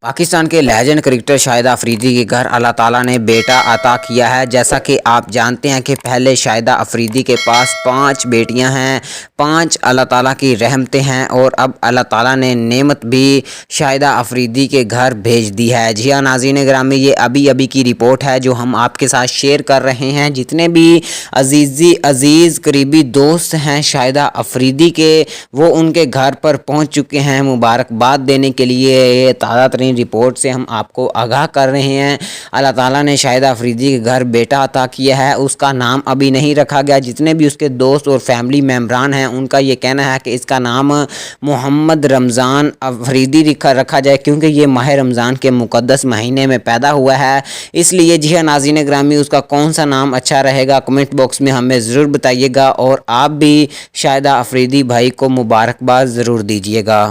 पाकिस्तान के legend cricketer Shahid Afridi के घर अल्लाह ताला ने बेटा अता किया है। जैसा कि आप जानते हैं कि पहले शाहिद अफरीदी के पास 5 बेटियां हैं, 5 अल्लाह ताला की रहमतें हैं और अब अल्लाह ताला ने नेमत भी शाहिद अफरीदी के घर भेज दी है। जी हाँ नाज़रीन गिरामी, ये अभी की रिपोर्ट है जो हम आपके साथ शेयर कर रहे हैं। जितने भी अजीज़ करीबी दोस्त हैं शाहिद अफरीदी के, वो उनके घर पर पहुँच चुके हैं मुबारकबाद देने के लिए। ये ताज़ा तरीन रिपोर्ट से हम आपको आगाह कर रहे हैं। अल्लाह ताला ने शाहिद अफरीदी के घर बेटा अता किया है, उसका नाम अभी नहीं रखा गया। जितने भी उसके दोस्त और फैमिली मेम्बरान हैं उनका ये कहना है कि इसका नाम मोहम्मद रमज़ान अफरीदी रखा जाए, क्योंकि ये माह रमज़ान के मुक़द्दस महीने में पैदा हुआ है, इसलिए। जी हाँ नाज़रीन ग्रामी, उसका कौन सा नाम अच्छा रहेगा कमेंट बॉक्स में हमें ज़रूर बताइएगा और आप भी शाहिद अफरीदी भाई को मुबारकबाद ज़रूर दीजिएगा।